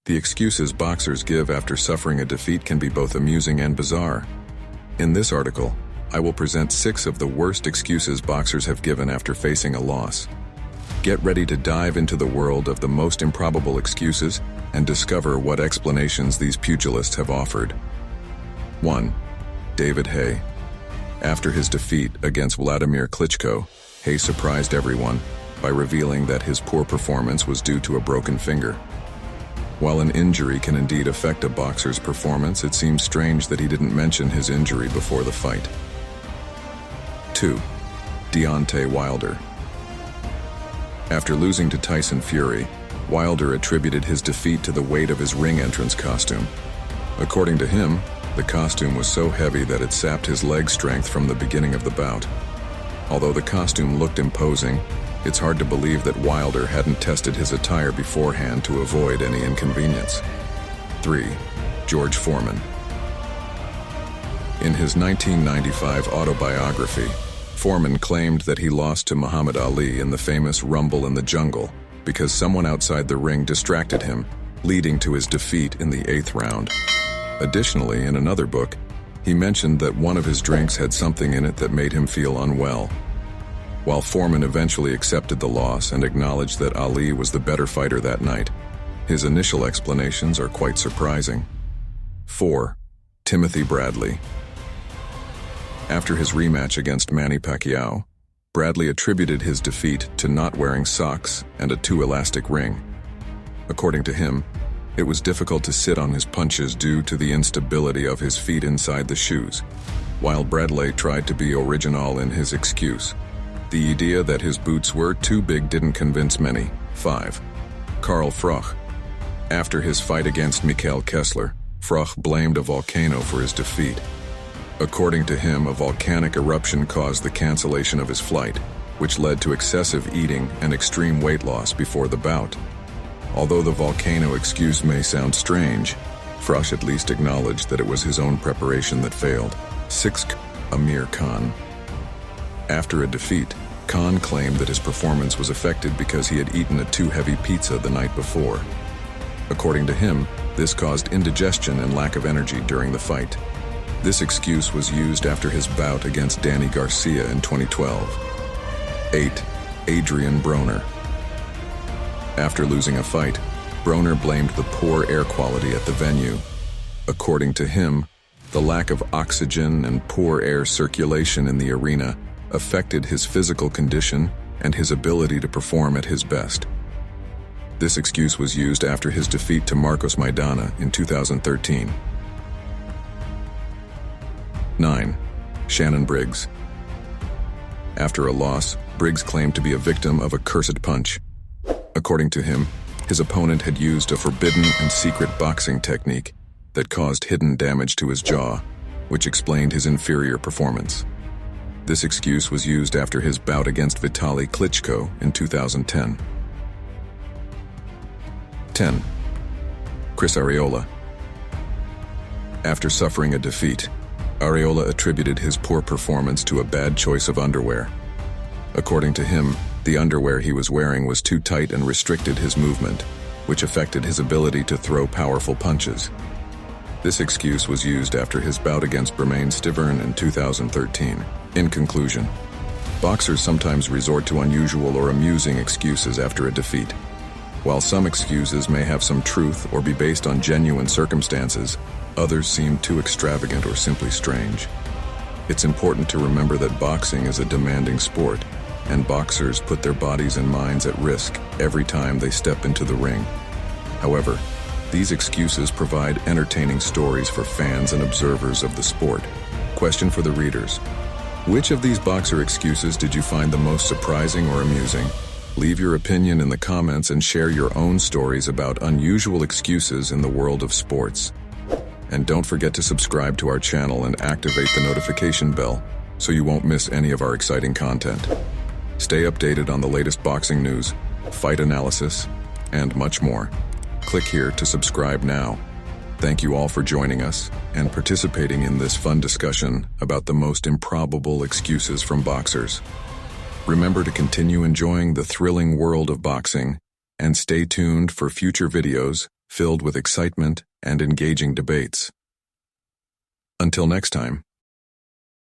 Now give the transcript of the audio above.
The excuses boxers give after suffering a defeat can be both amusing and bizarre. In this article, I will present 6 of the worst excuses boxers have given after facing a loss. Get ready to dive into the world of the most improbable excuses and discover what explanations these pugilists have offered. 1. David Haye. After his defeat against Vladimir Klitschko, Haye surprised everyone by revealing that his poor performance was due to a broken finger. While an injury can indeed affect a boxer's performance, it seems strange that he didn't mention his injury before the fight. 2. Deontay Wilder. After losing to Tyson Fury, Wilder attributed his defeat to the weight of his ring entrance costume. According to him, the costume was so heavy that it sapped his leg strength from the beginning of the bout. Although the costume looked imposing, it's hard to believe that Wilder hadn't tested his attire beforehand to avoid any inconvenience. 3. George Foreman. In his 1995 autobiography, Foreman claimed that he lost to Muhammad Ali in the famous Rumble in the Jungle because someone outside the ring distracted him, leading to his defeat in the 8th round. Additionally, in another book, he mentioned that one of his drinks had something in it that made him feel unwell. While Foreman eventually accepted the loss and acknowledged that Ali was the better fighter that night, his initial explanations are quite surprising. 4. Timothy Bradley. After his rematch against Manny Pacquiao, Bradley attributed his defeat to not wearing socks and a too elastic ring. According to him, it was difficult to sit on his punches due to the instability of his feet inside the shoes, while Bradley tried to be original in his excuse. The idea that his boots were too big didn't convince many. 5. Carl Froch. After his fight against Mikhail Kessler, Froch blamed a volcano for his defeat. According to him, a volcanic eruption caused the cancellation of his flight, which led to excessive eating and extreme weight loss before the bout. Although the volcano excuse may sound strange, Froch at least acknowledged that it was his own preparation that failed. 6. Amir Khan. After a defeat, Khan claimed that his performance was affected because he had eaten a too heavy pizza the night before. According to him, this caused indigestion and lack of energy during the fight. This excuse was used after his bout against Danny Garcia in 2012. 8. Adrien Broner. After losing a fight, Broner blamed the poor air quality at the venue. According to him, the lack of oxygen and poor air circulation in the arena affected his physical condition and his ability to perform at his best. This excuse was used after his defeat to Marcos Maidana in 2013. 9. Shannon Briggs. After a loss, Briggs claimed to be a victim of a cursed punch. According to him, his opponent had used a forbidden and secret boxing technique that caused hidden damage to his jaw, which explained his inferior performance. This excuse was used after his bout against Vitaly Klitschko in 2010. 10. Chris Arreola. After suffering a defeat, Arreola attributed his poor performance to a bad choice of underwear. According to him, the underwear he was wearing was too tight and restricted his movement, which affected his ability to throw powerful punches. This excuse was used after his bout against Bermane Stiverne in 2013. In conclusion, boxers sometimes resort to unusual or amusing excuses after a defeat. While some excuses may have some truth or be based on genuine circumstances, others seem too extravagant or simply strange. It's important to remember that boxing is a demanding sport, and boxers put their bodies and minds at risk every time they step into the ring. However, these excuses provide entertaining stories for fans and observers of the sport. Question for the readers: which of these boxer excuses did you find the most surprising or amusing? Leave your opinion in the comments and share your own stories about unusual excuses in the world of sports. And don't forget to subscribe to our channel and activate the notification bell so you won't miss any of our exciting content. Stay updated on the latest boxing news, fight analysis, and much more. Click here to subscribe now. Thank you all for joining us and participating in this fun discussion about the most improbable excuses from boxers. Remember to continue enjoying the thrilling world of boxing and stay tuned for future videos filled with excitement and engaging debates. Until next time.